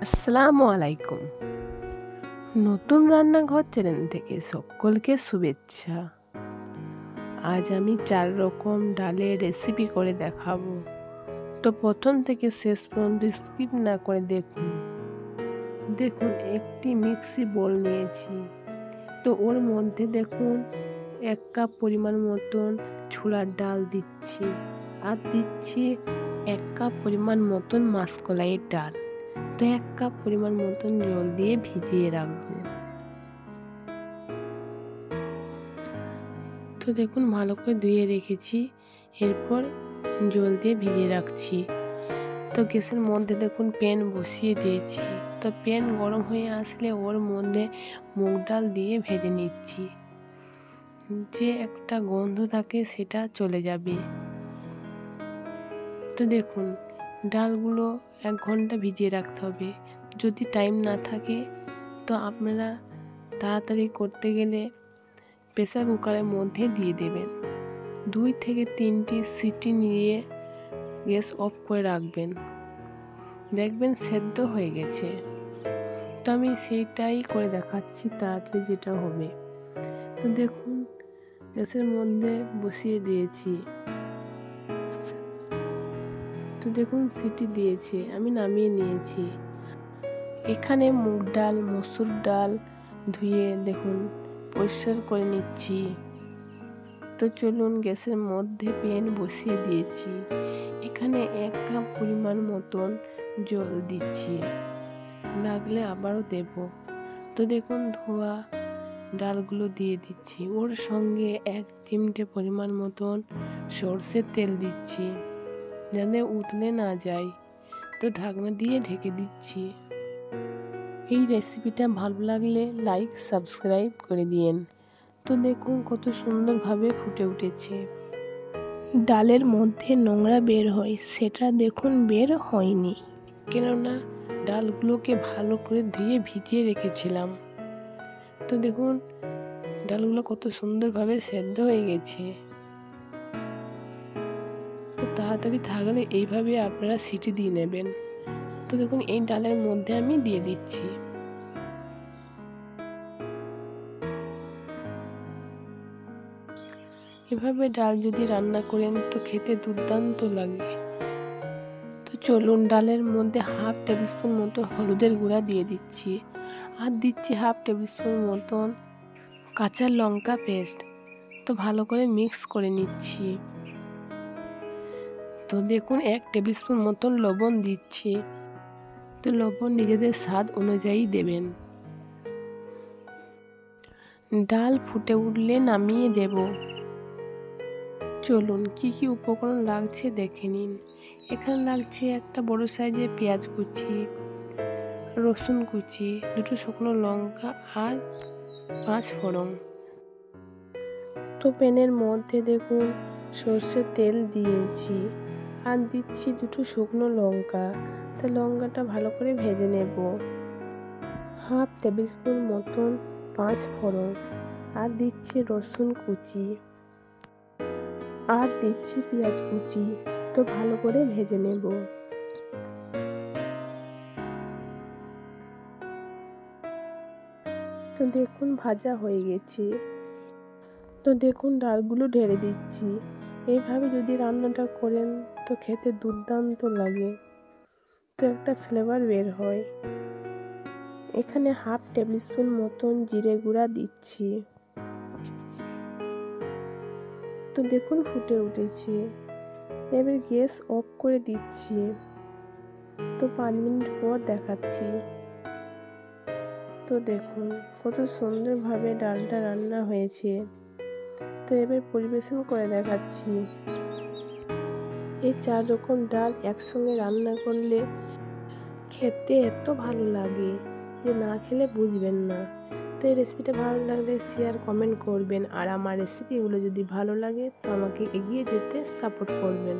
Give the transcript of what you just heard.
আসসালামু আলাইকুম। নতুন রান্নাঘর চ্যানেল থেকে সকলকে শুভেচ্ছা। আজ আমি 4 রকম ডালের রেসিপি করে দেখাবো। তো প্রথম থেকে শেষ পর্যন্ত স্কিপ না করে দেখুন। দেখুন, একটি মিক্সি বোল নিয়েছি। তো ওর মধ্যে দেখুন 1 কাপ পরিমাণ মতন ছোলার ডাল দিচ্ছি, আর দিচ্ছি 1 কাপ পরিমাণ মতন মাসকলাইয়ের ডাল। তো 1 কাপ পরিমাণ মতন জল দিয়ে ভিজিয়ে রাখবো। তো দেখুন, ভালো করে ধুয়ে রেখেছি, এরপর জল দিয়ে ভিজিয়ে রাখছি। তো গ্যাসের মধ্যে দেখুন প্যান বসিয়ে দিয়েছি। তো প্যান গরম হয়ে আসলে ওর মধ্যে মুগ ডাল দিয়ে ভেজে নিচ্ছি। যে একটা গন্ধ থাকে সেটা চলে যাবে। তো দেখুন, ডালগুলো 1 ঘন্টা ভিজিয়ে রাখতে হবে। যদি টাইম না থাকে তো আপনারা তাড়াতাড়ি করতে গেলে প্রেসার কুকারের মধ্যে দিয়ে দেবেন। 2 থেকে 3টি সিটি নিয়ে গ্যাস অফ করে রাখবেন, দেখবেন সেদ্ধ হয়ে গেছে। তো আমি সেইটাই করে দেখাচ্ছি তাড়াতাড়ি যেটা হবে। তো দেখুন, গ্যাসের মধ্যে বসিয়ে দিয়েছি। তো দেখুন, সিটি দিয়েছে, আমি নামিয়ে নিয়েছি। এখানে মুগ ডাল, মসুর ডাল ধুয়ে দেখুন পরিষ্কার করে নিচ্ছি। তো চলুন, গ্যাসের মধ্যে প্যান বসিয়ে দিয়েছি। এখানে 1 কাপ পরিমাণ মতন জল দিচ্ছি, লাগলে আবারও দেব। তো দেখুন, ধোয়া ডালগুলো দিয়ে দিচ্ছি। ওর সঙ্গে 1 চিমটে পরিমাণ মতন সরষের তেল দিচ্ছি, যাতে উতলে না যায়। তো ঢাকনা দিয়ে ঢেকে দিচ্ছি। এই রেসিপিটা ভালো লাগলে লাইক, সাবস্ক্রাইব করে দিয়েন। তো দেখুন কত সুন্দরভাবে ফুটে উঠেছে। ডালের মধ্যে নোংরা বের হয়, সেটা দেখুন বের হয়নি, কেননা ডালগুলোকে ভালো করে ধুয়ে ভিজিয়ে রেখেছিলাম। তো দেখুন, ডালগুলো কত সুন্দরভাবে সেদ্ধ হয়ে গেছে। তো তাড়াতাড়ি থাকলে এইভাবে আপনারা সিটি দিয়ে নেবেন। তো দেখুন, এই ডালের মধ্যে আমি দিয়ে দিচ্ছি। এভাবে ডাল যদি রান্না করেন তো খেতে দুর্দান্ত লাগে। তো চলুন, ডালের মধ্যে 1/2 টেবিল স্পুন মতো হলুদের গুঁড়া দিয়ে দিচ্ছি, আর দিচ্ছি 1/2 টেবিল স্পুন মতন কাঁচা লঙ্কা পেস্ট। তো ভালো করে মিক্স করে নিচ্ছি। তো দেখুন, 1 টেবিল স্পুন মতন লবণ দিচ্ছি। তো লবণ নিজেদের স্বাদ অনুযায়ী দেবেন। ডাল ফুটে উঠলে নামিয়ে দেব। চলুন, কি কি উপকরণ লাগছে দেখে নিন। এখানে লাগছে একটা বড় সাইজের পেঁয়াজ কুচি, রসুন কুচি, 2টো শুকনো লঙ্কা আর 5 ফোড়ন। তো প্যানের মধ্যে দেখুন সর্ষের তেল দিয়েছি, আর দিচ্ছি 2টো শুকনো লঙ্কা। তো লঙ্কাটা ভালো করে ভেজে নেব। 1/2 টেবিল স্পুন মতন 5 ফোড়ন, আর দিচ্ছি রসুন কুচি, আর দিচ্ছি পেঁয়াজ কুচি। তো ভালো করে ভেজে নেব। তো দেখুন, ভাজা হয়ে গেছে। তো দেখুন, ডালগুলো ঢেলে দিচ্ছি। এইভাবে যদি রান্নাটা করেন তো খেতে দুর্দান্ত লাগে, তো একটা ফ্লেভার বের হয়। এখানে 1/2 টেবিল স্পুন মতন জিরে গুঁড়া দিচ্ছি। তো দেখুন, ফুটে উঠেছে। এবার গ্যাস অফ করে দিচ্ছি। তো 5 মিনিট পর দেখাচ্ছি। তো দেখুন কত সুন্দরভাবে ডালটা রান্না হয়েছে। তো এবার পরিবেশন করে দেখাচ্ছি। এই 4 রকম ডাল একসঙ্গে রান্না করলে খেতে এত ভালো লাগে যে না খেলে বুঝবেন না। তো এই রেসিপিটা ভালো লাগলে শেয়ার, কমেন্ট করবেন, আর আমার রেসিপিগুলো যদি ভালো লাগে তো আমাকে এগিয়ে যেতে সাপোর্ট করবেন।